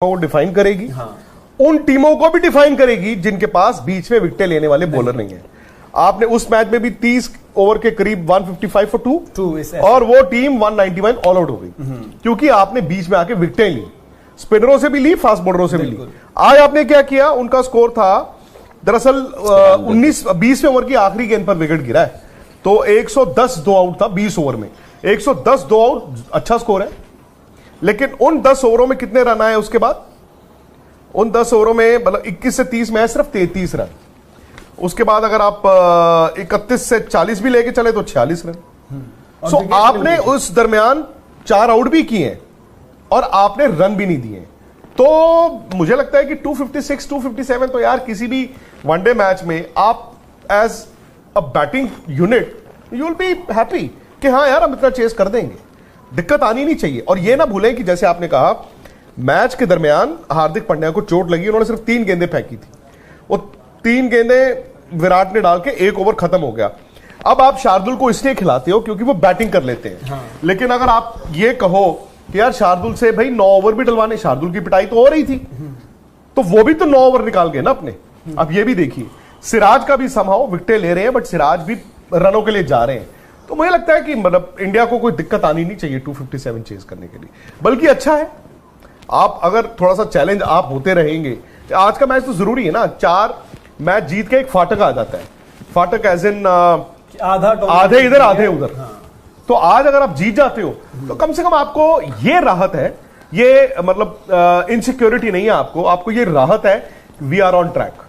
को डिफाइन करेगी। हाँ। उन टीमों को भी डिफाइन करेगी जिनके पास बीच में विकेटें लेने वाले बॉलर नहीं है। आपने उस मैच में भी 30 ओवर के करीब 155 फॉर 2 और वो टीम 191 ऑल आउट हो गई क्योंकि आपने बीच में आके विकेटें ली, स्पिनरों से भी ली, फास्ट बॉलरों से भी ली। आज आपने क्या किया, उनका स्कोर था दरअसल 20वें ओवर की आखिरी गेंद पर विकेट गिरा है, तो 110 दो आउट था 20 ओवर में। 110 दो आउट अच्छा स्कोर है, लेकिन उन 10 ओवरों में कितने रन आए उसके बाद? उन 10 ओवरों में मतलब 21 से 30 में सिर्फ 33 रन। उसके बाद अगर आप 31 से 40 भी लेके चले तो 46 रन। सो आपने उस दरमियान 4 आउट भी किए और आपने रन भी नहीं दिए। तो मुझे लगता है कि 256 257 तो यार किसी भी वनडे मैच में आप as a batting unit you will be happy कि हाँ यार हम इतना चेस कर देंगे, दिक्कत आनी नहीं चाहिए। और ये ना भूलें कि जैसे आपने कहा मैच के दरमियान हार्दिक पांड्या को चोट लगी, उन्होंने सिर्फ 3 गेंदें फेंकी थी, वो 3 गेंदें विराट ने डाल के 1 ओवर खत्म हो गया। अब आप शार्दुल को इसलिए खिलाते हो क्योंकि वो बैटिंग कर लेते हैं। हाँ। लेकिन अगर आप ये कहो कि यार शार्दुल से भाई 9 ओवर भी डलवाने, शार्दुल की पिटाई तो हो रही थी, तो वो भी तो 9 ओवर निकाल गए ना अपने। अब ये भी देखिए सिराज का भी समहाउ विकेटें ले रहे हैं, बट सिराज भी रनों के लिए जा रहे हैं। तो मुझे लगता है कि मतलब इंडिया को कोई दिक्कत आनी नहीं चाहिए 257 चेज करने के लिए, बल्कि अच्छा है आप अगर थोड़ा सा चैलेंज आप होते रहेंगे। आज का मैच तो जरूरी है ना, 4 मैच जीत के एक फाटक आ जाता है, फाटक एज इन आधे इधर आधे उधर। हाँ। तो आज अगर आप जीत जाते हो तो कम से कम आपको ये राहत है, ये मतलब इनसिक्योरिटी नहीं है आपको ये राहत है, वी आर ऑन ट्रैक।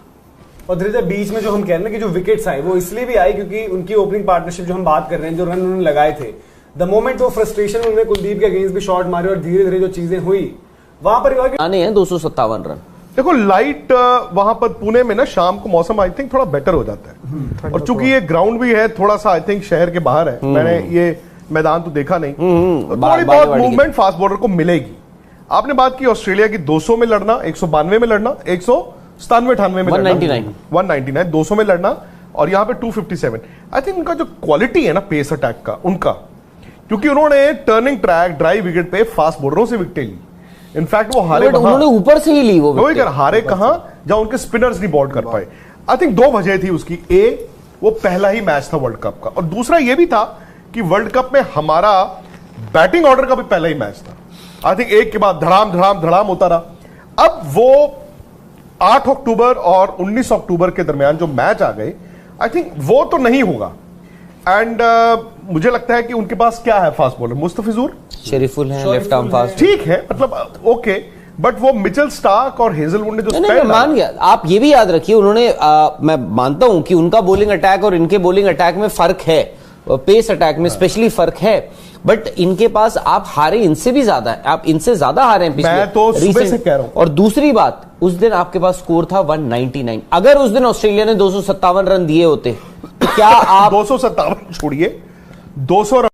और धीरे बीच में जो हम कह रहे हैं कि जो विकेट्स आए वो इसलिए भी आए क्योंकि उनकी ओपनिंग पार्टनरशिप जो हम बात कर रहे हैं, जो रन उन्होंने लगाए थे, द मोमेंट वो फ्रस्ट्रेशन उन्होंने कुलदीप के अगेंस्ट भी शॉट मारे और धीरे धीरे जो चीजें हुई वहां पर आने हैं 257 रन। देखो लाइट वहां पर पुणे में ना शाम को मौसम आई थिंक थोड़ा बेटर हो जाता है, और चूंकि ये ग्राउंड भी है थोड़ा सा आई थिंक शहर के बाहर है, मैंने ये मैदान तो देखा नहीं, तो थोड़ी बहुत मूवमेंट फास्ट बॉलर को मिलेगी। आपने बात की ऑस्ट्रेलिया की 200 में लड़ना, 192 में लड़ना, 197-98 में 199 200 में लड़ना, और यहां पे 257। आई थिंक उनका जो क्वालिटी है ना पेस अटैक का उनका, क्योंकि उन्होंने टर्निंग ट्रैक ड्राइव विकेट पे फास्ट बॉलरों से विकेट ली। इनफैक्ट वो हारे, उन्होंने ऊपर से ही ली वो विकेट, हारे कहां जहां उनके स्पिनर्स नहीं बॉल कर पाए। आई थिंक 2 वजह थी उसकी, ए वो पहला ही मैच था वर्ल्ड कप का, और दूसरा ये भी था कि वर्ल्ड कप में हमारा बैटिंग ऑर्डर का भी पहला ही मैच था। आई थिंक एक के बाद धड़ाम धड़ाम धड़ाम होता रहा। अब वो 8 अक्टूबर और 19 अक्टूबर के दरमियान जो मैच आ गए, आई थिंक वो तो नहीं होगा। एंड मुझे लगता है कि उनके पास क्या है फास्ट बॉलर, मुस्तफिजुर शरीफुल है, लेफ्ट आर्म फास्ट, ठीक है, मतलब ओके, बट वो मिचेल स्टार्क और हेजलवुड ने जो नहीं, मान गया। आप ये भी याद रखिए उन्होंने मैं मानता हूं कि उनका बॉलिंग अटैक और इनके बॉलिंग अटैक में फर्क है, पेस अटैक में स्पेशली फर्क है, बट इनके पास आप हारे इनसे भी ज्यादा है, आप इनसे ज्यादा हारे हैं पिछले, मैं तो सुबह से कह रहा हूं। और दूसरी बात, उस दिन आपके पास स्कोर था 199। अगर उस दिन ऑस्ट्रेलिया ने 257 रन दिए होते तो क्या आप 257 छोड़िए 200 रन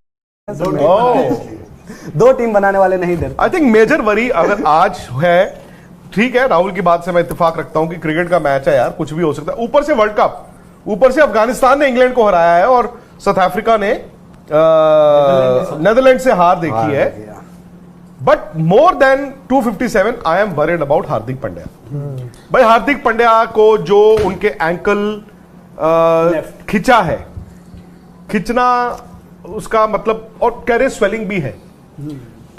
2 टीम बनाने वाले नहीं देते। आई थिंक मेजर वरी अगर आज है, ठीक है, राहुल की बात से मैं इत्तेफाक रखता हूं कि क्रिकेट का मैच है यार, कुछ भी हो सकता है, ऊपर से वर्ल्ड कप, ऊपर से अफगानिस्तान ने इंग्लैंड को हराया है और साउथ अफ्रीका ने नेदरलैंड से हार देखी है। But more than 257 I am worried about Hardik Pandya. भाई हार्दिक पांड्या को जो उनके एंकल खिंचा है, खिंचना उसका मतलब, और कह रहे स्वेलिंग भी है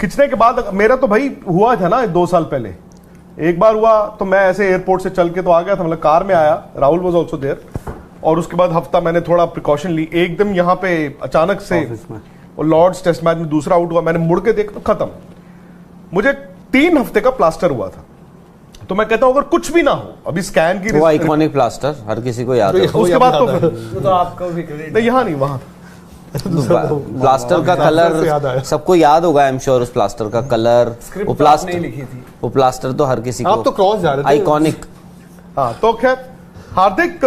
खिंचने के बाद। मेरा तो भाई हुआ था ना 2 साल पहले, एक बार हुआ तो मैं ऐसे एयरपोर्ट से चल के तो आ गया था, मतलब कार में आया, राहुल वाज आल्सो देयर, और उसके बाद हफ्ता मैंने थोड़ा प्रिकॉशन ली, एकदम यहां पे अचानक से और लॉर्ड्स टेस्ट मैच में दूसरा आउट हुआ, मैंने मुड़ के देख तो खत्म। मुझे 3 हफ्ते का प्लास्टर हुआ था, तो मैं कहता हूं अगर कुछ भी ना हो, अभी स्कैन की वो आइकॉनिक प्लास्टर हर किसी को याद है, उसके बाद तो आपको भी नहीं, यहां नहीं वहां प्लास्टर का कलर सबको याद होगा, आई एम श्योर। उस प्लास्टर का कलर, वो प्लास्टर नहीं लिखी थी, वो प्लास्टर तो हर किसी को, आप तो क्रॉस जा रहे थे, आइकॉनिक। हाँ, तो खैर हार्दिक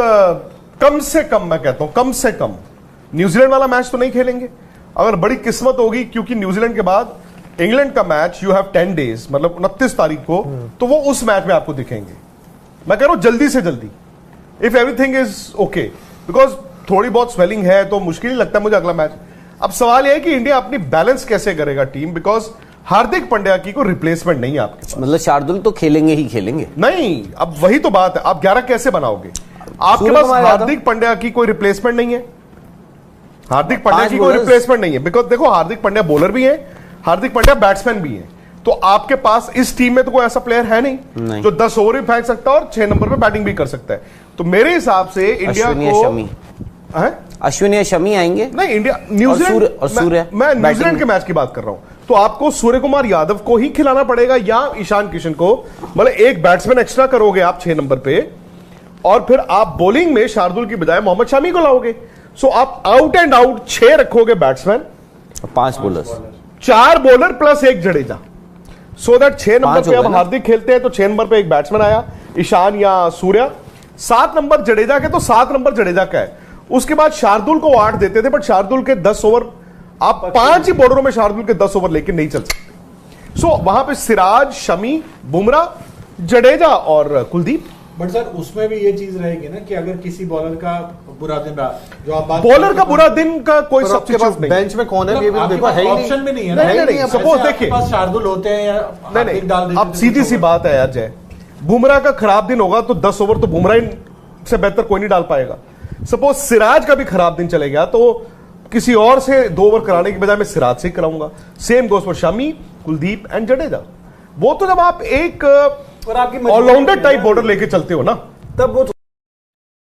कम से कम, मैं कहता हूं कम से कम न्यूजीलैंड वाला मैच तो नहीं खेलेंगे। अगर बड़ी किस्मत होगी, क्योंकि न्यूजीलैंड के बाद इंग्लैंड का मैच यू हैव 10 डेज, मतलब 29 तारीख को, तो वो उस मैच में आपको दिखेंगे। मैं कह रहा हूं जल्दी से जल्दी, if everything is okay, because थोड़ी बहुत स्वेलिंग है तो मुश्किल ही लगता है मुझे अगला मैच। अब सवाल यह है कि इंडिया अपनी बैलेंस कैसे करेगा टीम, बिकॉज हार्दिक पांड्या की कोई रिप्लेसमेंट नहीं है आपके पास। मतलब शार्दुल तो खेलेंगे ही खेलेंगे। नहीं, अब वही तो बात है, आप 11 कैसे बनाओगे? आपके पास हार्दिक पांड्या की कोई रिप्लेसमेंट नहीं है। हार्दिक पांड्या की कोई रिप्लेसमेंट नहीं है, बिकॉज देखो हार्दिक पांड्या बॉलर भी है, हार्दिक पांड्या बैट्समैन भी है। तो आपके पास इस टीम में तो कोई ऐसा प्लेयर है नहीं जो 10 ओवर भी फेंक सकता है और 6 नंबर पे बैटिंग भी कर सकता है। तो मेरे हिसाब से इंडिया को अश्विन या शमी आएंगे। नहीं, इंडिया न्यूजीलैंड और सूर्य, मैं न्यूजीलैंड के मैच की बात कर रहा हूं। तो आपको सूर्य कुमार यादव को ही खिलाना पड़ेगा या ईशान किशन को, मतलब एक बैट्समैन एक्स्ट्रा करोगे आप 6 नंबर पे, और फिर आप बॉलिंग में शार्दुल की बजाय मोहम्मद शमी को लाओगे। सो आप आउट एंड आउट 6 रखोगे batsman, 5 bowlers, 4 bowler plus 1 Jadeja, so that 6 number पे अब हार्दिक खेलते हैं तो 6 नंबर पे एक बैट्समैन आया, ईशान या सूर्या, 7 नंबर जडेजा के, तो 7 नंबर जडेजा का है। उसके बाद शार्दुल को 8 देते थे, बट शार्दुल के 10 ओवर, आप 5 ही बॉलरों में शार्दुल के 10 ओवर लेके नहीं चल सकते। सो वहां पे सिराज, शमी, बुमराह, जडेजा और कुलदीप। बट सर उसमें भी ये चीज रहेगी ना कि अगर किसी बॉलर का बुरा दिन रहा, जो आप बात बॉलर का बुरा दिन का कोई सब्स्टिट्यूट नहीं, बेंच में कौन है ये भी देखो, है ही ऑप्शन भी नहीं है। नहीं, सपोज देखिए शार्दुल होते हैं या नहीं, अब सीधी सी बात है यार जय, बुमराह का खराब दिन होगा तो 10 ओवर तो बुमराह से बेहतर कोई नहीं डाल पाएगा। सपोज सिराज का भी खराब दिन चले गया तो किसी और से 2 ओवर कराने की बजाय मैं सिराज से कराऊंगा। Same goes for Shami, Kuldeep and Jadeja. वो तो जब आप एक ऑलराउंडर टाइप बॉर्डर लेके चलते हो ना, तब वो